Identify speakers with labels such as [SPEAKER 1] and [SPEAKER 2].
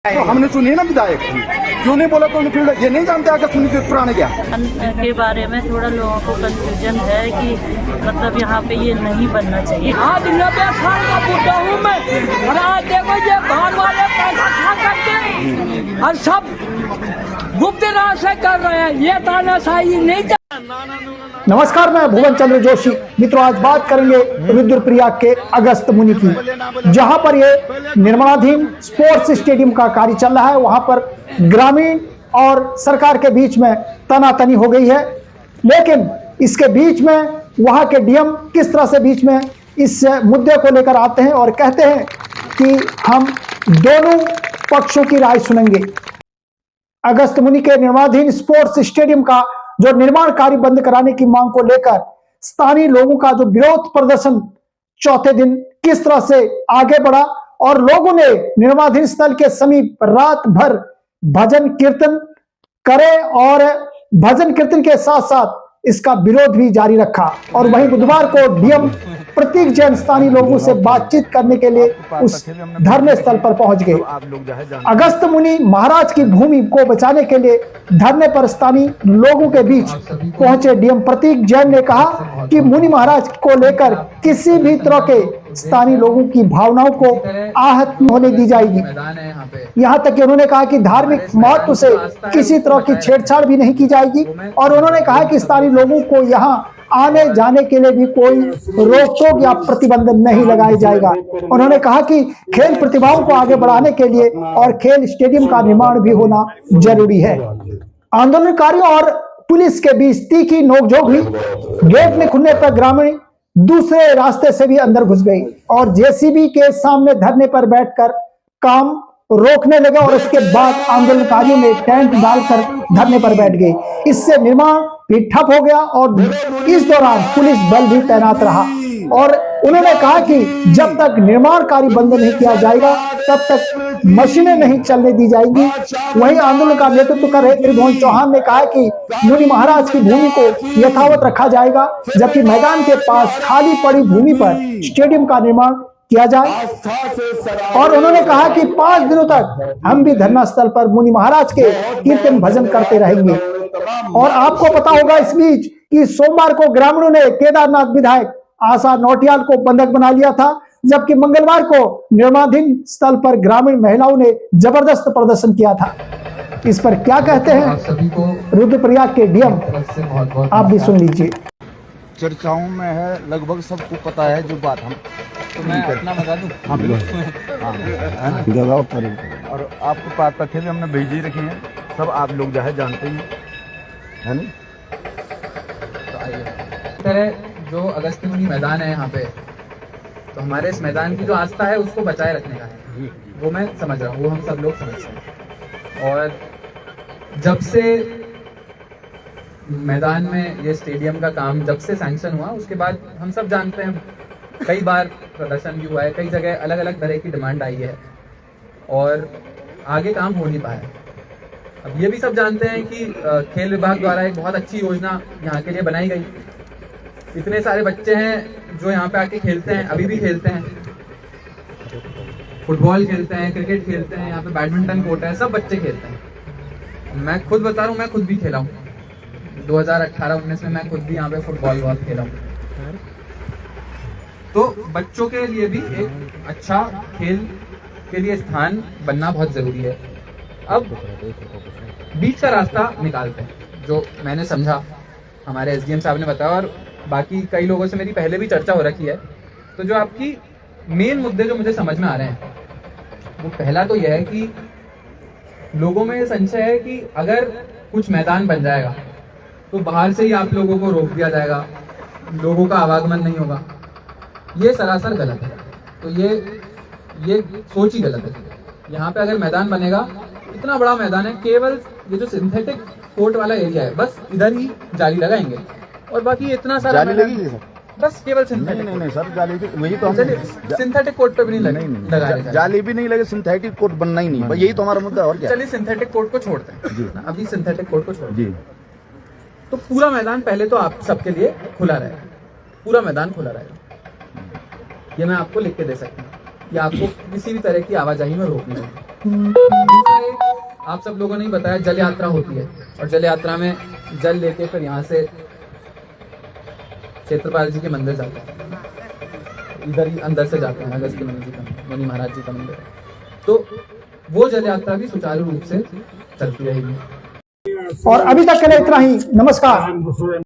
[SPEAKER 1] तो हमने सुनी ना विधायक, क्यों नहीं बोला? तो फील्ड ये नहीं जानते आगे सुनी के पुराने क्या
[SPEAKER 2] के बारे में थोड़ा लोगों को कंफ्यूजन है कि मतलब यहाँ पे ये नहीं बनना चाहिए।
[SPEAKER 3] आज 90 साल का बूढ़ा हूँ मैं, और आज देखो ये बाहर वाले पैसा खा करके और सब गुप्त राह से कर रहे हैं। ये तानाशाही नहीं।
[SPEAKER 4] नमस्कार, मैं भुवन चंद्र जोशी। मित्रों, आज बात करेंगे रुद्रप्रयाग के अगस्त मुनि की, जहां पर ये निर्माणाधीन स्पोर्ट्स स्टेडियम का कार्य चल रहा है। वहां पर ग्रामीण और सरकार के बीच में तनातनी हो गई है, लेकिन इसके बीच में वहां के डीएम किस तरह से बीच में इस मुद्दे को लेकर आते हैं और कहते हैं कि हम दोनों पक्षों की राय सुनेंगे। अगस्त मुनि के निर्माणाधीन स्पोर्ट्स स्टेडियम का जो निर्माण कार्य बंद कराने की मांग को लेकर स्थानीय लोगों का जो विरोध प्रदर्शन चौथे दिन किस तरह से आगे बढ़ा और लोगों ने निर्माणाधीन स्थल के समीप रात भर भजन कीर्तन करे और भजन कीर्तन के साथ साथ इसका विरोध भी जारी रखा। और वहीं बुधवार को डीएम प्रतीक जैन स्थानीय लोगों से बातचीत करने के लिए उस धरने स्थल पर पहुंच गए। अगस्त मुनि महाराज की भूमि को बचाने के लिए धरने पर स्थानीय लोगों के बीच पहुंचे डीएम प्रतीक जैन ने कहा कि मुनि महाराज को लेकर किसी भी तरह के स्थानीय लोगों की भावनाओं को आहत होने दी जाएगी। यहाँ तक कि उन्होंने कहा कि धार्मिक महत्व से किसी तरह की छेड़छाड़ भी नहीं की जाएगी और उन्होंने कहा कि स्थानीय लोगों को यहाँ आने जाने के लिए भी कोई रोक टोक या प्रतिबंध नहीं लगाया जाएगा। उन्होंने कहा कि खेल प्रतिभाओं को आगे बढ़ाने के लिए और खेल स्टेडियम का निर्माण भी होना जरूरी है। आंदोलनकारियों और पुलिस के बीच तीखी नोकझोंक हुई। गेट में खुलने पर ग्रामीण दूसरे रास्ते से भी अंदर घुस गई और जेसीबी के सामने धरने पर बैठकर काम रोकने लगे और उसके बाद आंदोलनकारियों ने टेंट डालकर धरने पर बैठ गए। इससे निर्माण भी ठप हो गया और इस दौरान पुलिस बल भी तैनात रहा और उन्होंने कहा कि जब तक निर्माण कार्य बंद नहीं किया जाएगा तब तक मशीनें नहीं चलने दी जाएंगी। वहीं आंदोलन का नेतृत्व कर रहे त्रिभुवन चौहान ने कहा कि मुनि महाराज की भूमि को यथावत रखा जाएगा, जबकि मैदान के पास खाली पड़ी भूमि पर स्टेडियम का निर्माण किया जाए। और उन्होंने कहा कि 5 दिनों तक हम भी धरना स्थल पर मुनि महाराज के कीर्तन भजन करते रहेंगे। और आपको पता होगा इस बीच कि सोमवार को ग्रामीणों ने केदारनाथ विधायक आशा नौटियाल को बंधक बना लिया था, जबकि मंगलवार को निर्माणाधीन स्थल पर ग्रामीण महिलाओं ने जबरदस्त प्रदर्शन किया था। इस पर क्या कहते हैं रुद्रप्रयाग के डीएम, आप भी सुन लीजिए।
[SPEAKER 1] चर्चाओं में है, लगभग सबको पता है जो बात हम
[SPEAKER 5] तो मैं अपना बता दूं।
[SPEAKER 1] हाँ और आपको पता थे हमने भेज ही रखे हैं, सब आप लोग जो है जानते ही है ना।
[SPEAKER 5] तो आइए, तरह जो अगस्त मुनि मैदान है यहाँ पे, तो हमारे इस मैदान की जो आस्था है उसको बचाए रखने का है, वो मैं समझ रहा हूँ, वो हम सब लोग समझते हैं। और जब से मैदान में ये स्टेडियम का काम जब से सैंक्शन हुआ उसके बाद हम सब जानते हैं कई बार प्रदर्शन भी हुआ है, कई जगह अलग अलग तरह की डिमांड आई है और आगे काम हो नहीं पाया। अब ये भी सब जानते हैं कि खेल विभाग द्वारा एक बहुत अच्छी योजना यहाँ के लिए बनाई गई। इतने सारे बच्चे हैं जो यहाँ पे आके खेलते हैं, अभी भी खेलते हैं, फुटबॉल खेलते हैं, क्रिकेट खेलते हैं, यहाँ पे बैडमिंटन कोर्ट है, सब बच्चे खेलते हैं। मैं खुद बता रहा हूँ, मैं खुद भी खेला हूँ 2018-19 में, मैं खुद भी यहाँ पे फुटबॉल बहुत खेला हूँ। तो बच्चों के लिए भी एक अच्छा खेल के लिए स्थान बनना बहुत जरूरी है। अब बीच का रास्ता निकालते हैं, जो मैंने समझा हमारे एसडीएम साहब ने बताया और बाकी कई लोगों से मेरी पहले भी चर्चा हो रखी है। तो जो आपकी मेन मुद्दे जो मुझे समझ में आ रहे हैं, वो पहला तो यह है कि लोगों में संशय है कि अगर कुछ मैदान बन जाएगा तो बाहर से ही आप लोगों को रोक दिया जाएगा, लोगों का आवागमन नहीं होगा। ये सरासर गलत है। तो ये सोच ही गलत है। यहाँ पे अगर मैदान बनेगा, इतना बड़ा मैदान है, केवल ये जो सिंथेटिक कोर्ट वाला एरिया है बस इधर ही जाली लगाएंगे और बाकी इतना सारा
[SPEAKER 1] जाली लगेगी सर,
[SPEAKER 5] बस केवल सिंथेटिक।
[SPEAKER 1] नहीं सर, जाली वही तो हम
[SPEAKER 5] सिंथेटिक कोर्ट पे भी नहीं लगाएंगे,
[SPEAKER 1] जाली भी नहीं लगे, सिंथेटिक कोर्ट बनना ही नहीं, यही तो हमारा मुद्दा। और क्या,
[SPEAKER 5] चलिए सिंथेटिक कोर्ट को छोड़ते हैं जी, अभी सिंथेटिक कोर्ट को छोड़ते
[SPEAKER 1] हैं।
[SPEAKER 5] तो पूरा मैदान पहले तो आप सबके लिए खुला रहेगा, पूरा मैदान खुला रहेगा, ये मैं आपको लिख के दे सकता हूँ। कि आपको किसी भी तरह की आवाजाही में रोक नहीं होगी। दूसरा एक आप सब लोगों ने ही बताया, जल यात्रा होती है और जल यात्रा में जल लेके फिर यहाँ से क्षेत्रपाल जी के मंदिर जाते हैं, इधर ही अंदर से जाते हैं, अगस्त्य मुनि जी का, मुनि महाराज जी का मंदिर है। तो वो जल यात्रा भी सुचारू रूप से चलती रहेगी।
[SPEAKER 4] और अभी तक के लिए इतना ही। नमस्कार।